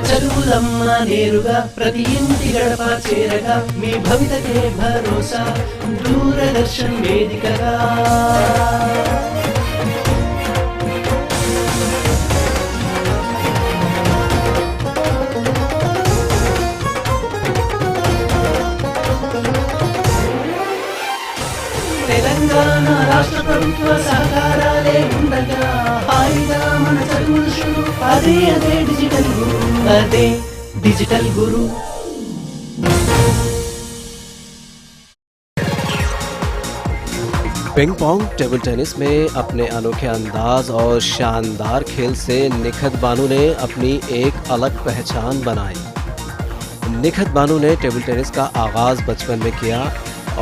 చదువులమ్మ నేరుగా ప్రతి ఇంటి గడప చేరగా మీ భవితకే భరోసా దూరదర్శన్ వేదికగా తెలంగాణ రాష్ట్ర ప్రభుత్వ సహకారాలే ఉండగా హాయిగా మన చదువులు షురు అదే డిజిటల్ గురు అదే डिजिटल गुरु। पिंग पोंग टेबल टेनिस में अपने अनोखे अंदाज और शानदार खेल से निखत बानू ने अपनी एक अलग पहचान बनाई। निखत बानू ने टेबल टेनिस का आगाज़ बचपन में किया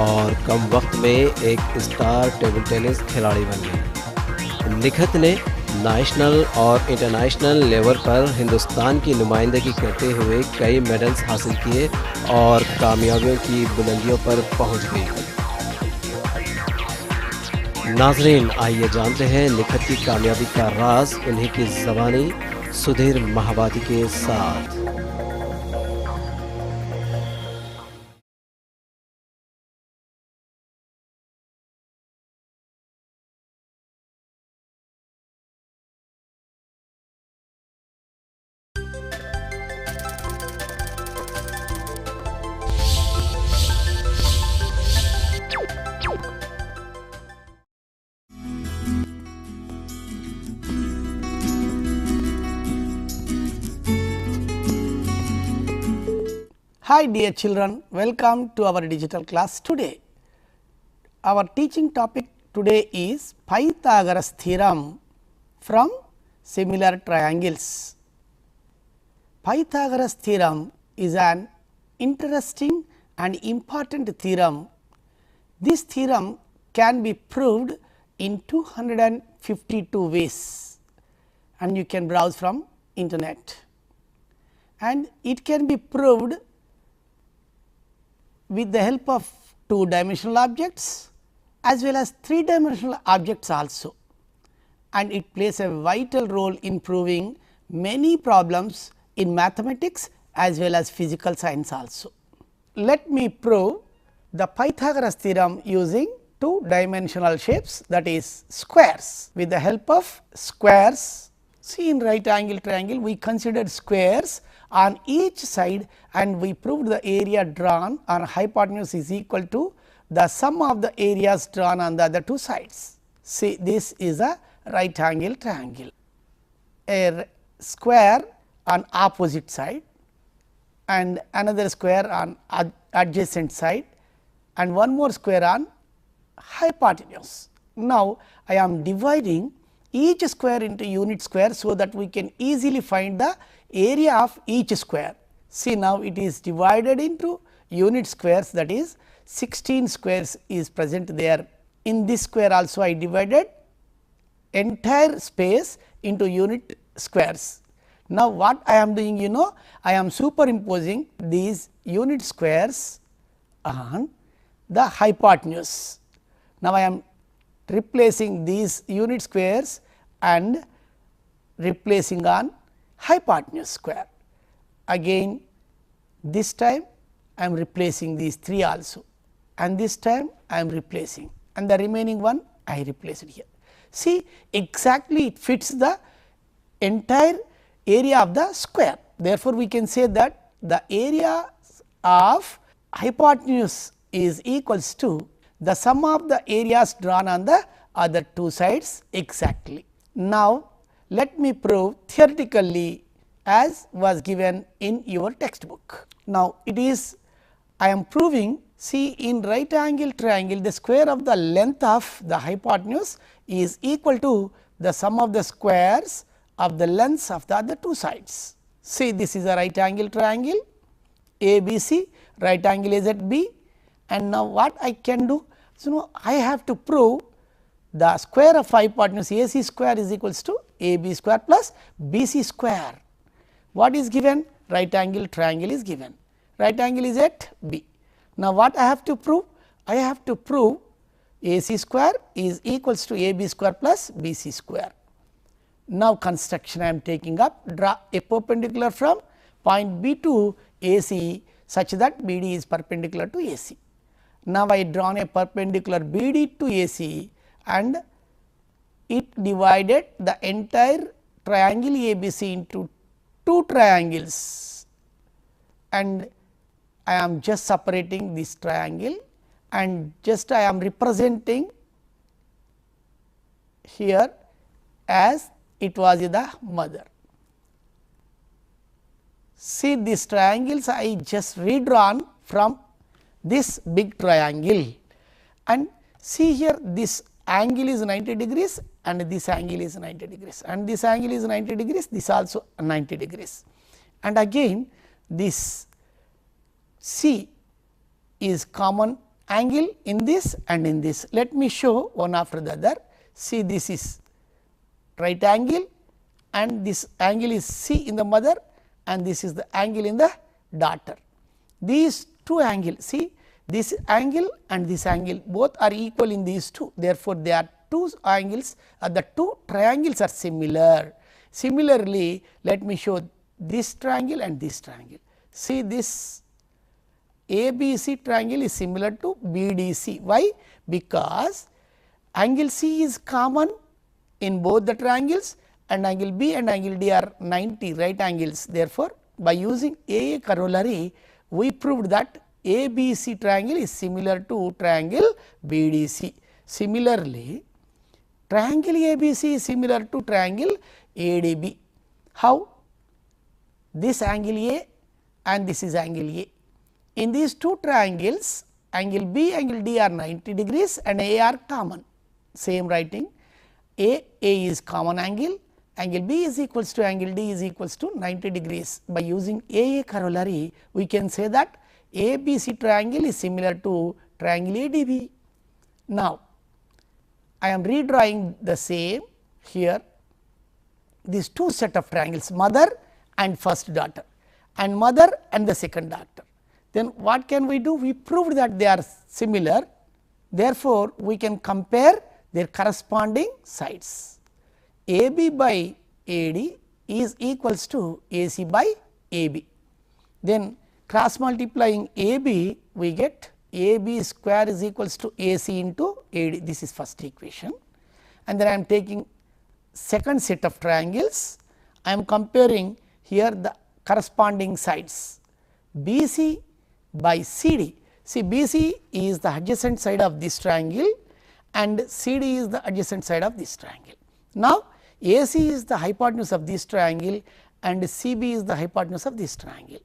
और कम वक्त में एक स्टार टेबल टेनिस खिलाड़ी बन गई। निखत ने नेशनल और इंटरनेशनल लेवल पर हिंदुस्तान की नुमाइंदगी करते हुए कई मेडल्स हासिल किए और कामयाबियों की बुलंदियों पर पहुंच गई। नाजरीन, आइए जानते हैं निखत की कामयाबी का राज उन्हीं की ज़बानी सुधीर महावादी के साथ। Hi dear children, welcome to our digital class today. Our teaching topic today is Pythagoras theorem from similar triangles. Pythagoras theorem is an interesting and important theorem. This theorem can be proved in 252 ways and you can browse from internet, and it can be proved with the help of two dimensional objects as well as three dimensional objects also, and it plays a vital role in proving many problems in mathematics as well as physical science also. Let me prove the Pythagoras theorem using two dimensional shapes, that is squares. With the help of squares, see in right angle triangle we considered squares on each side and we proved the area drawn on hypotenuse is equal to the sum of the areas drawn on the other two sides. See, this is a right angle triangle, a square on opposite side and another square on adjacent side and one more square on hypotenuse. Now, I am dividing each square into unit square so that we can easily find the area of each square. See, now it is divided into unit squares, that is 16 squares is present there. In this square also I divided entire space into unit squares. Now, what I am doing, you know, I am superimposing these unit squares on the hypotenuse. Now, I am replacing these unit squares and replacing on hypotenuse square. Again this time I am replacing these three also, and this time I am replacing, and the remaining one I replace it here. See, exactly it fits the entire area of the square. Therefore, we can say that the area of hypotenuse is equals to the sum of the areas drawn on the other two sides exactly. Now, let me prove theoretically as was given in your textbook. Now, it is I am proving, see, in right angle triangle the square of the length of the hypotenuse is equal to the sum of the squares of the lengths of the other two sides. See, this is a right angle triangle ABC, right angle is at B, and now what I can do? So, now I have to prove the square of hypotenuse AC square is equals to AB square plus BC square. What is given? Right angle triangle is given. Right angle is at B. Now, what I have to prove? I have to prove AC square is equals to AB square plus BC square. Now, construction I am taking up, draw a perpendicular from point B to AC such that BD is perpendicular to AC. Now, I drawn a perpendicular BD to AC and it divided the entire triangle ABC into two triangles, and I am just separating this triangle and just I am representing here as it was the mother. See, these triangles I just redrawn from this big triangle, and see here this angle is 90 degrees and this angle is 90 degrees and this angle is 90 degrees, this also 90 degrees, and again this C is common angle in this and in this. Let me show one after the other. See, this is right angle and this angle is C in the mother and this is the angle in the daughter. These two angles, see this angle and this angle both are equal in these two. Therefore, they are two angles, the two triangles are similar. Similarly, let me show this triangle and this triangle. See, this ABC triangle is similar to BDC. Why? Because angle C is common in both the triangles and angle B and angle D are 90 right angles. Therefore, by using AA corollary, we proved that ABC triangle is similar to triangle BDC. Similarly, triangle ABC is similar to triangle ADB. How? This angle A and this is angle A. In these two triangles, angle B, angle D are 90 degrees and A are common. Same writing, A is common angle, angle B is equals to angle D is equals to 90 degrees. By using AA corollary, we can say that ABC triangle is similar to triangle ADB. Now, I am redrawing the same here, these two set of triangles, mother and first daughter and mother and the second daughter. Then what can we do? We proved that they are similar. Therefore, we can compare their corresponding sides. AB by AD is equals to AC by AB. Then cross multiplying AB, we get AB square is equals to AC into AD. This is first equation, and then I am taking second set of triangles. I am comparing here the corresponding sides BC by CD. See, BC is the adjacent side of this triangle and CD is the adjacent side of this triangle. Now, AC is the hypotenuse of this triangle and CB is the hypotenuse of this triangle.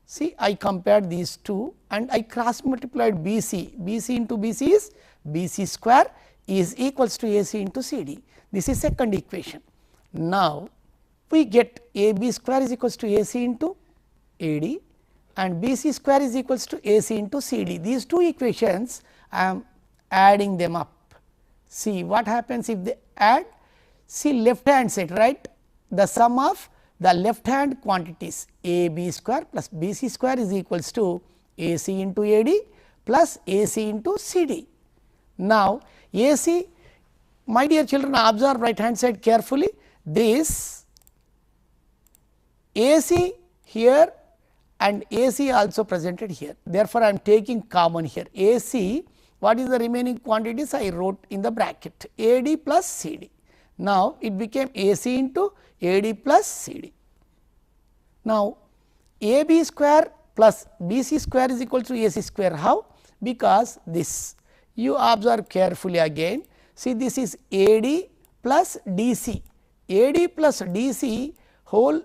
See, I compared these two and I cross multiplied BC. BC into BC is BC square is equals to AC into CD. This is second equation. Now, we get AB square is equals to AC into AD and BC square is equals to AC into CD. These two equations I am adding them up. See what happens if they add? See, left hand side, right, the sum of the left hand quantities AB square plus BC square is equals to AC into AD plus AC into CD. Now, AC, my dear children, observe right hand side carefully. This AC here and AC also presented here. Therefore, I am taking common here AC. What is the remaining quantities? I wrote in the bracket AD plus CD. Now, it became AC into AD plus CD. Now, AB square plus BC square is equal to AC square. How? Because this, you observe carefully again. See, this is AD plus DC. AD plus DC whole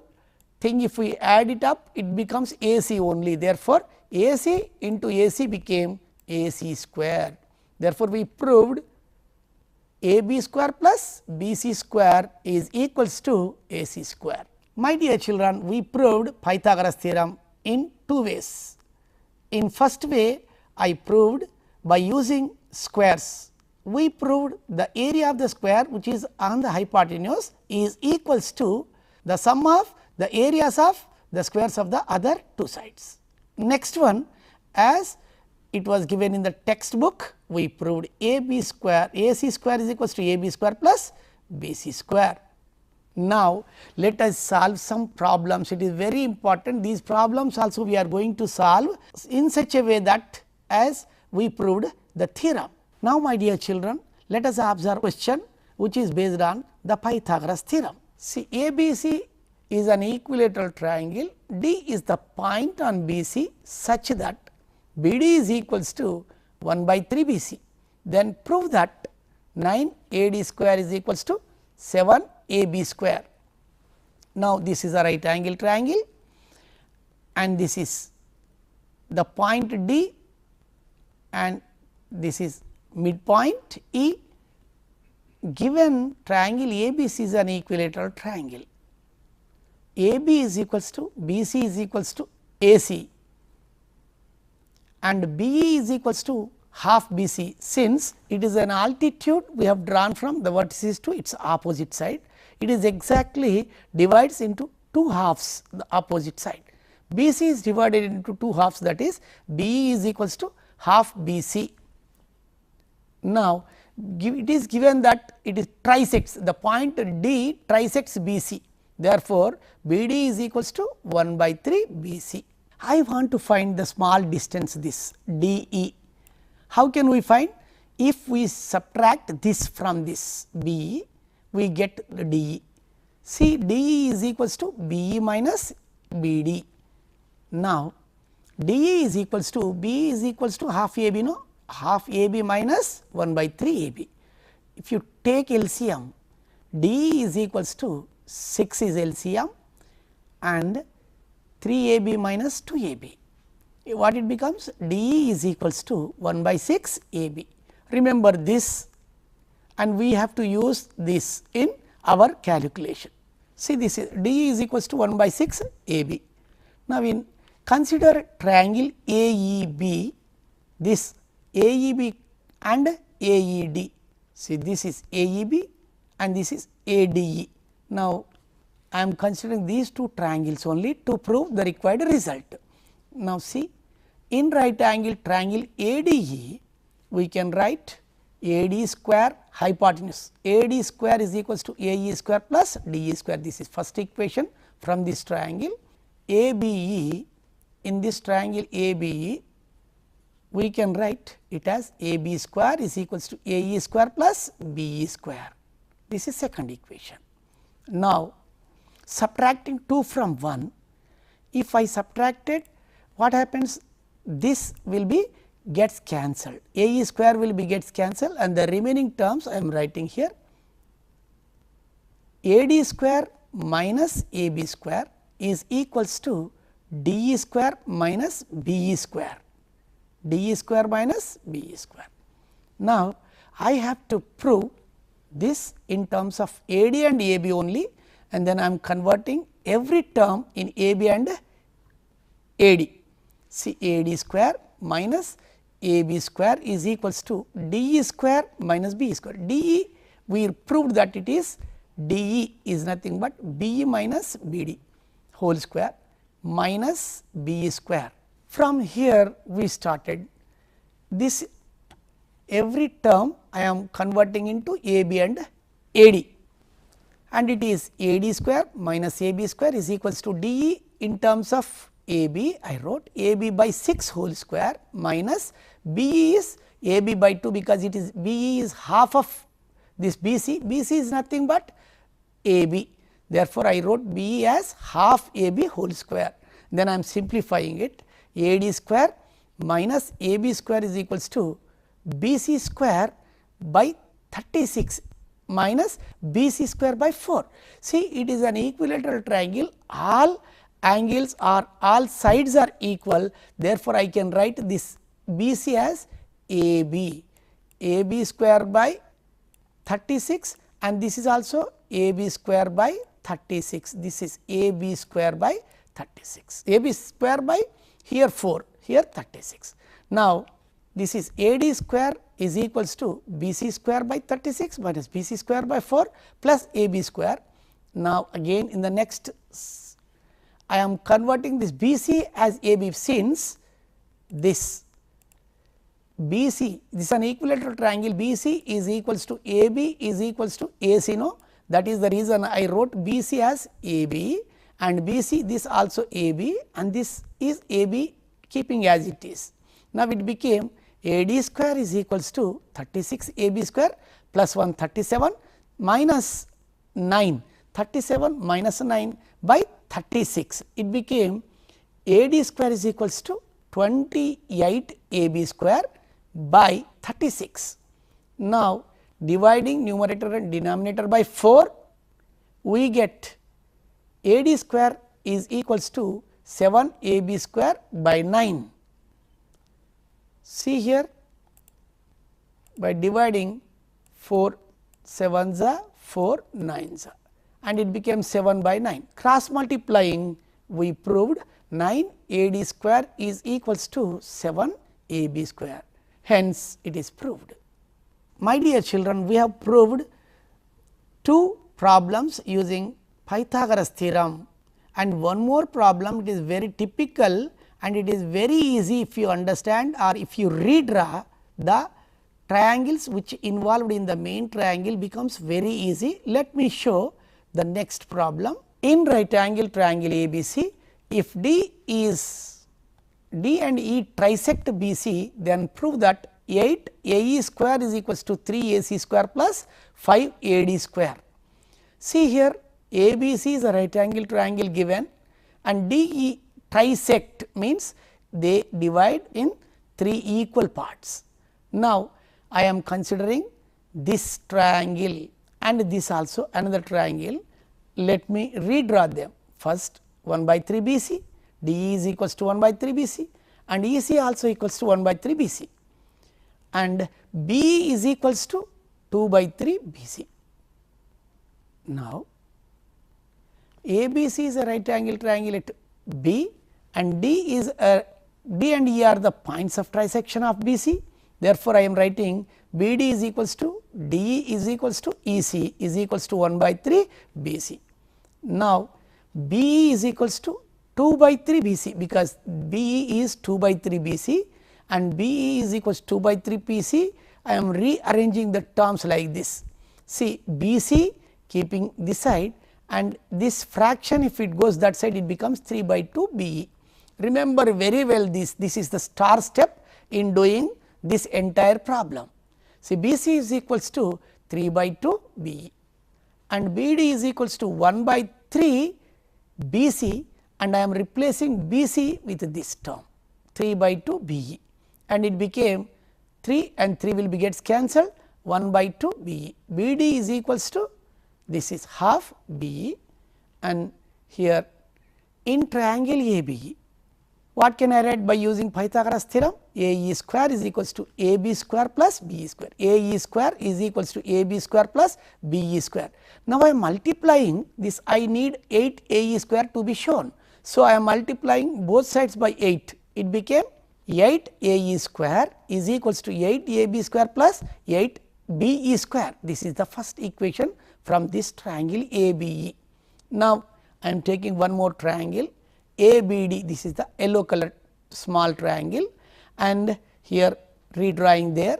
thing, if we add it up, it becomes AC only. Therefore, AC into AC became AC square. Therefore, we proved AB square plus BC square is equals to AC square. My dear children, we proved Pythagoras theorem in two ways. In first way, I proved by using squares. We proved the area of the square which is on the hypotenuse is equals to the sum of the areas of the squares of the other two sides. Next one, as it was given in the textbook, we proved AB square, AC square is equals to AB square plus BC square. Now, let us solve some problems. It is very important. These problems also we are going to solve in such a way that as we proved the theorem. Now, my dear children, let us observe question which is based on the Pythagoras theorem. See, ABC is an equilateral triangle. D is the point on BC such that BD is equals to 1 by 3 BC. Then prove that 9 AD square is equals to 7 AB square. Now, this is a right angle triangle and this is the point D and this is midpoint E. Given triangle ABC is an equilateral triangle. AB is equals to BC is equals to AC and BE is equals to half BC. Since it is an altitude, we have drawn from the vertices to its opposite side. It is exactly divides into two halves, the opposite side. BC is divided into two halves, that is BE is equals to half BC. Now, it is given that it is trisects, the point D trisects BC. Therefore, BD is equals to 1 by 3 BC. I want to find the small distance this DE. How can we find? If we subtract this from this BE, we get the DE. See, DE is equals to BE minus BD. Now, DE is equals to BE is equals to half AB, no? Half AB minus 1 by 3 AB. If you take LCM, DE is equals to 6 is LCM and 3 AB minus 2 AB. What it becomes? DE is equals to 1 by 6 AB. Remember this and we have to use this in our calculation. See, this is DE is equals to 1 by 6 AB. Now, in consider triangle AEB, this AEB and AED. See, this is AEB and this is ADE. Now, I am considering these two triangles only to prove the required result. Now, see, in right angle triangle ADE, we can write AD square hypotenuse. AD square is equals to AE square plus DE square. This is first equation from this triangle. ABE, in this triangle ABE, we can write it as AB square is equals to AE square plus BE square. This is second equation. Now, subtracting 2 from 1, if I subtracted, what happens? This will be gets cancelled, AE square will be gets cancelled and the remaining terms I am writing here. AD square minus AB square is equals to DE square minus BE square, DE square minus BE square. Now, I have to prove this in terms of AD and AB only, and then I am converting every term in AB and AD. See, AD square minus AB square is equals to DE square minus BE square. DE, we proved that it is DE is nothing but BE minus BD whole square minus BE square. From here we started this, every term I am converting into AB and AD, and it is AD square minus AB square is equals to DE in terms of AB. I wrote AB by 6 whole square minus BE is AB by 2, because it is BE is half of this BC. BC is nothing but AB. Therefore, I wrote BE as half AB whole square. Then I am simplifying it. AD square minus AB square is equals to BC square by 36 minus BC square by 4. See, it is an equilateral triangle, all angles are, all sides are equal. Therefore, I can write this BC as AB, AB square by 36, and this is also AB square by 36. This is AB square by 36. AB square by here 4, here 36. Now, this is AD square is equals to BC square by 36 minus BC square by 4 plus AB square. Now, again in the next I am converting this BC as AB, since this BC, this is an equilateral triangle, BC is equals to AB is equals to AC, no? That is the reason I wrote BC as AB and BC this also AB and this is AB keeping as it is. Now, it became AD square is equals to 36 AB square plus 1 37 minus 9 37 minus 9 by 36. It became AD square is equals to 28 AB square by 36. Now, dividing numerator and denominator by 4, we get AD square is equals to 7 AB square by 9. See here, by dividing 4 7s are 4 9s are and it became 7 by 9. Cross multiplying, we proved 9 AD square is equals to 7 AB square. Hence, it is proved. My dear children, we have proved 2 problems using Pythagoras theorem and one more problem. It is very typical and it is very easy if you understand or if you redraw the triangles which involved in the main triangle becomes very easy. Let me show the next problem. In right angle triangle ABC, if D and E trisect BC, then prove that 8 AE square is equals to 3 AC square plus 5 AD square. See here, ABC is a right angle triangle given and DE trisect means they divide in 3 equal parts. Now, I am considering this triangle and this also another triangle. Let me redraw them. First 1 by 3 BC, DE is equals to 1 by 3 BC and EC also equals to 1 by 3 BC and BE is equals to 2 by 3 BC. Now, ABC is a right angle triangle at B and D and E are the points of trisection of BC. Therefore, I am writing BD is equals to DE is equals to EC is equals to 1 by 3 BC. Now, BE is equals to 2 by 3 BC because BE is 2 by 3 BC and BE is equals to 2 by 3 BC. I am rearranging the terms like this. See, BC keeping this side and this fraction if it goes that side it becomes 3 by 2 BE. Remember very well this is the star step in doing this entire problem. See, BC is equals to 3 by 2 BE and BD is equals to 1 by 3 BC and I am replacing BC with this term 3 by 2 BE and it became 3 and 3 will be gets cancelled 1 by 2 BE. BD is equals to this is half BE and here in triangle ABE. What can I write by using Pythagoras theorem? AE square is equals to AB square plus BE square. AE square is equals to AB square plus BE square. Now, I am multiplying this, I need 8 AE square to be shown. So, I am multiplying both sides by 8. It became 8 AE square is equals to 8 AB square plus 8 BE square. This is the first equation from this triangle ABE. Now, I am taking one more triangle ABD, this is the yellow colored small triangle and here redrawing there,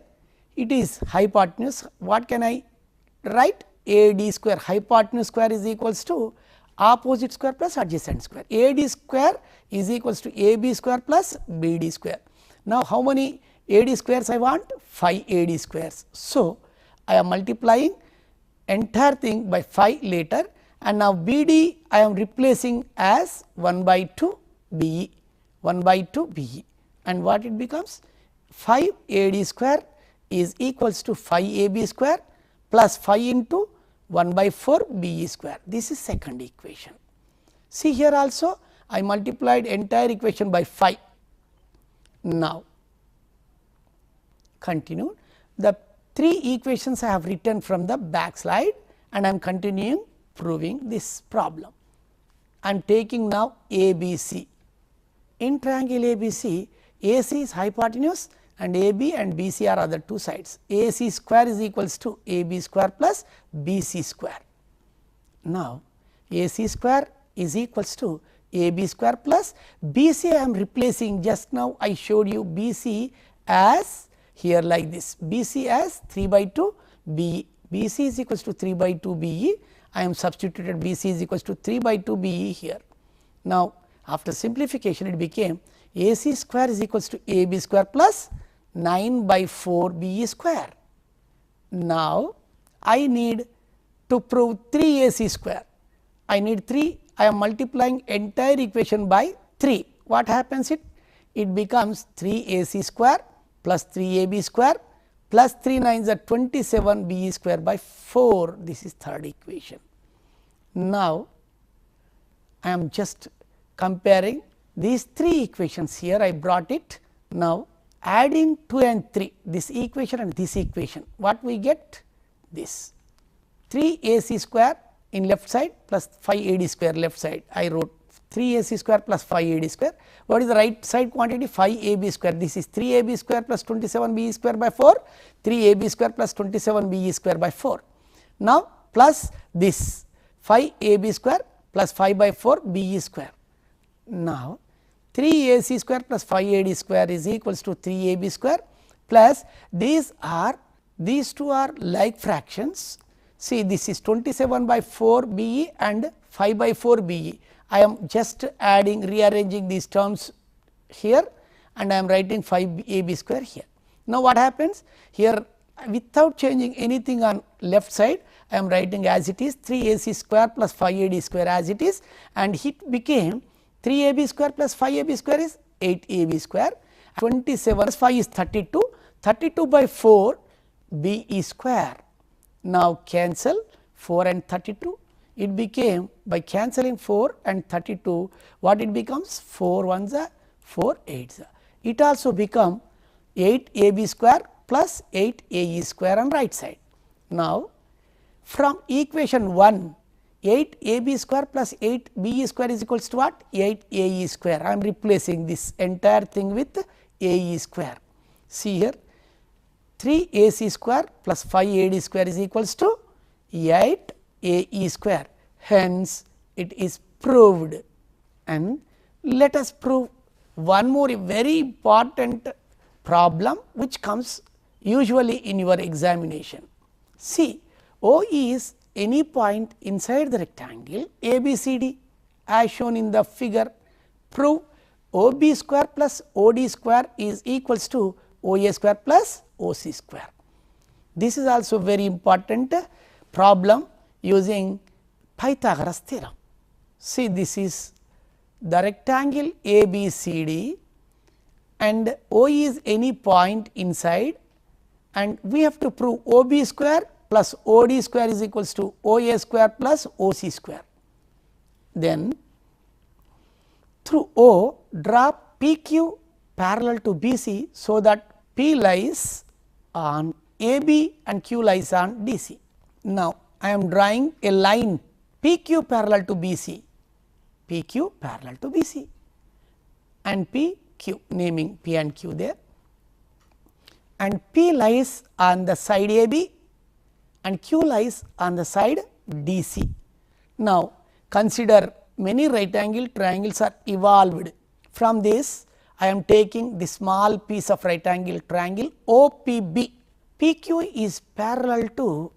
it is hypotenuse. What can I write? AD square, hypotenuse square is equals to opposite square plus adjacent square. AD square is equals to AB square plus BD square. Now, how many AD squares I want? 5 AD squares. So, I am multiplying entire thing by 5 later. And now, BD I am replacing as 1 by 2 BE, 1 by 2 BE and what it becomes 5 AD square is equals to 5 AB square plus 5 into 1 by 4 BE square. This is second equation. See here also I multiplied entire equation by 5. Now, continue the 3 equations I have written from the back slide and I am continuing proving this problem. I am taking now ABC. In triangle ABC, AC is hypotenuse and AB and BC are other two sides. AC square is equals to AB square plus BC square. Now, AC square is equals to AB square plus BC I am replacing just now I showed you BC as here like this, BC as 3 by 2 BE B C is equals to 3 by 2 B E. I am substituted B C is equals to 3 by 2 B E here. Now, after simplification it became A C square is equals to A B square plus 9 by 4 B E square. Now, I need to prove 3 A C square. I need 3, I am multiplying entire equation by 3. What happens it becomes 3 A C square plus 3 A B square plus 3 9s are 27 B E square by 4. This is third equation. Now, I am just comparing these 3 equations here, I brought it. Now, adding 2 and 3, this equation and this equation, what we get? This 3 A C square in left side plus 5 A D square left side. I wrote 3 A C square plus 5 A D square. What is the right side quantity? 5 A B square. This is 3 A B square plus 27 B E square by 4, 3 A B square plus 27 B E square by 4. Now, plus this 5 A B square plus 5 by 4 B E square. Now, 3 A C square plus 5 A D square is equals to 3 A B square plus these two are like fractions. See, this is 27 by 4 B E and 5 by 4 B E. I am just rearranging these terms here and I am writing 5 A B square here. Now, what happens here, without changing anything on left side, I am writing as it is 3 A C square plus 5 A D square as it is, and it became 3 A B square plus 5 A B square is 8 A B square, 27 plus 5 is 32, 32 by 4 B E square. Now, cancel 4 and 32, it became by cancelling 4 and 32, what it becomes? 4 ones are 4 8s. It also become 8 A B square plus 8 A E square on right side. Now, from equation 1, 8 A B square plus 8 B E square is equals to what? 8 A E square. I am replacing this entire thing with A E square. See here, 3 A C square plus 5 A D square is equals to 8 A E square. Hence, it is proved. And let us prove one more very important problem which comes usually in your examination. See, O is any point inside the rectangle A B C D as shown in the figure. Prove O B square plus O D square is equals to O A square plus O C square. This is also very important problem using Pythagoras theorem. See, this is the rectangle A B C D and O is any point inside, and we have to prove O B square plus O D square is equals to O A square plus O C square. Then through O draw P Q parallel to B C, so that P lies on A B and Q lies on D C. Now, I am drawing a line P Q parallel to B C, P Q parallel to B C and P Q, naming P and Q there, and P lies on the side A B and Q lies on the side D C. Now, consider many right angle triangles are evolved. From this, I am taking the small piece of right angle triangle OPB. PQ is parallel to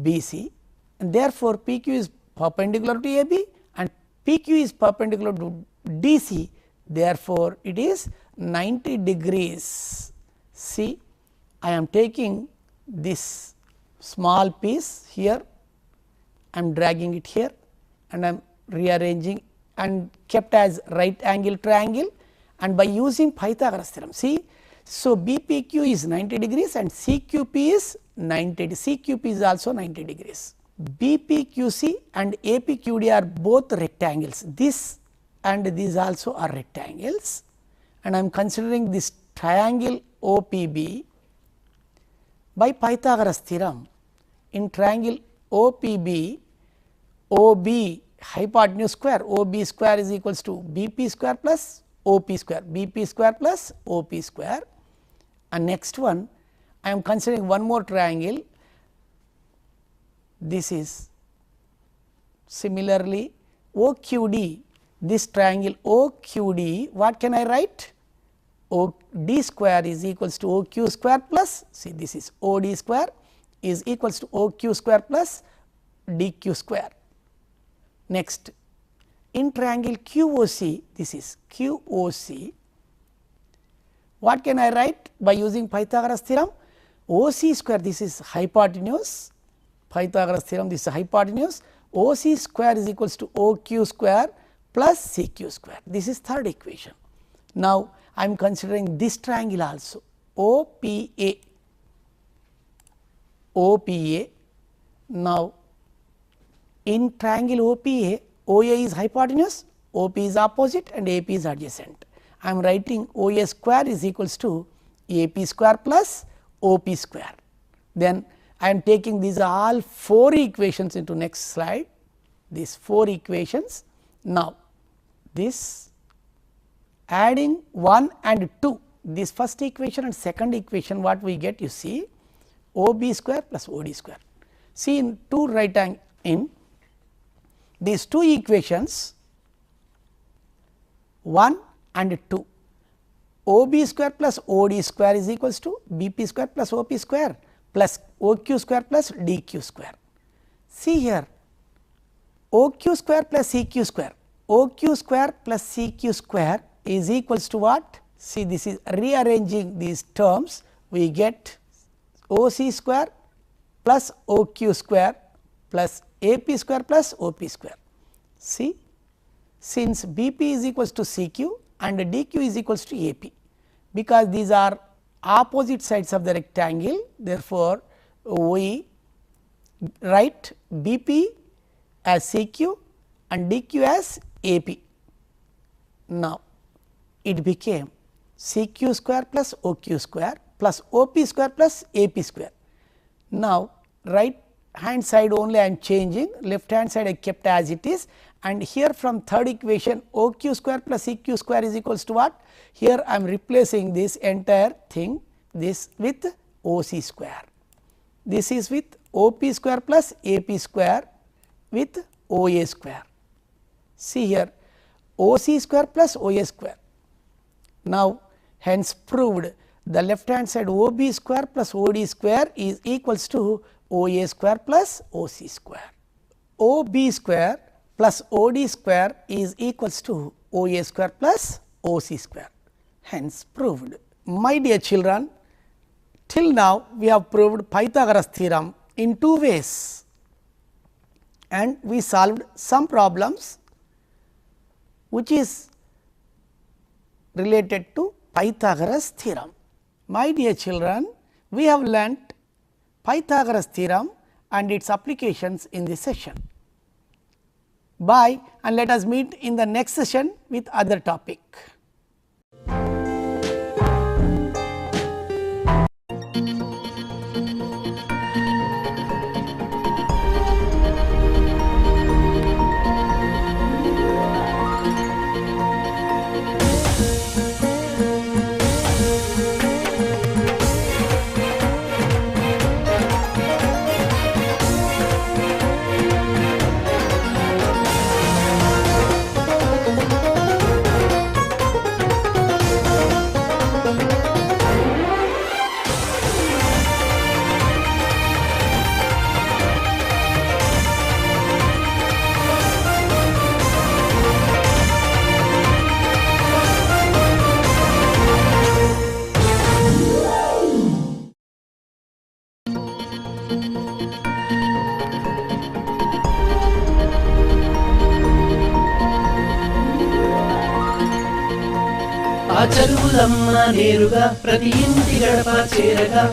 BC, and therefore, PQ is perpendicular to AB and PQ is perpendicular to DC. Therefore, it is 90 degrees. See, I am taking this small piece here, I am dragging it here and I am rearranging and kept as right angle triangle, and by using Pythagoras theorem. See, so BPQ is 90 degrees and CQP is 90, CQP is also 90 degrees. BPQC and APQD are both rectangles, this and these also are rectangles, and I am considering this triangle OPB. By Pythagoras theorem, in triangle OPB, OB hypotenuse square, OB square is equals to BP square plus OP square, BP square plus OP square. And next one, I am considering one more triangle. This is similarly OQD, this triangle OQD, what can I write? OD square is equals to OQ square plus, see, this is OD square is equals to OQ square plus DQ square. Next, in triangle QOC, this is QOC. What can I write by using Pythagoras theorem? OC square, this is hypotenuse, Pythagoras theorem, this is hypotenuse, OC square is equals to OQ square plus CQ square. This is third equation. Now, I am considering this triangle also, OPA. OPA. Now, in triangle OPA, OA is hypotenuse, OP is opposite and AP is adjacent. I am writing OA square is equals to AP square plus OP square. Then I am taking these all 4 equations into next slide, these 4 equations. Now, this adding 1 and 2, this first equation and second equation, what we get, you see, OB square plus OD square. See, in 2 writing in these 2 equations, 1 and 2, OB square plus OD square is equals to BP square plus OP square plus OQ square plus DQ square. See here, OQ square plus CQ square, OQ square plus CQ square is equals to what? See, this is rearranging these terms, we get OC square plus OQ square plus AP square plus OP square. See, since BP is equals to CQ and DQ is equals to AP, because these are opposite sides of the rectangle, therefore, we write BP as CQ and DQ as AP. Now, it became CQ square plus OQ square plus OP square plus AP square. Now, right hand side only I am changing, left hand side I kept as it is, and here from third equation OQ square plus CQ square is equals to what? Here I am replacing this entire thing, this with OC square. This is with OP square plus AP square with OA square. See here, OC square plus OA square. Now, hence proved the left hand side OB square plus OD square is equals to OA square plus OC square. OB square plus OD square is equals to OA square plus OC square, hence proved. My dear children, till now we have proved Pythagoras theorem in 2 ways, and we solved some problems which is related to Pythagoras theorem. My dear children, we have learnt Pythagoras theorem and its applications in this session. Bye, and let us meet in the next session with other topic. ఆ చదువులమ్మ నేరుగా ప్రతి ఇంటి గడప చేరగా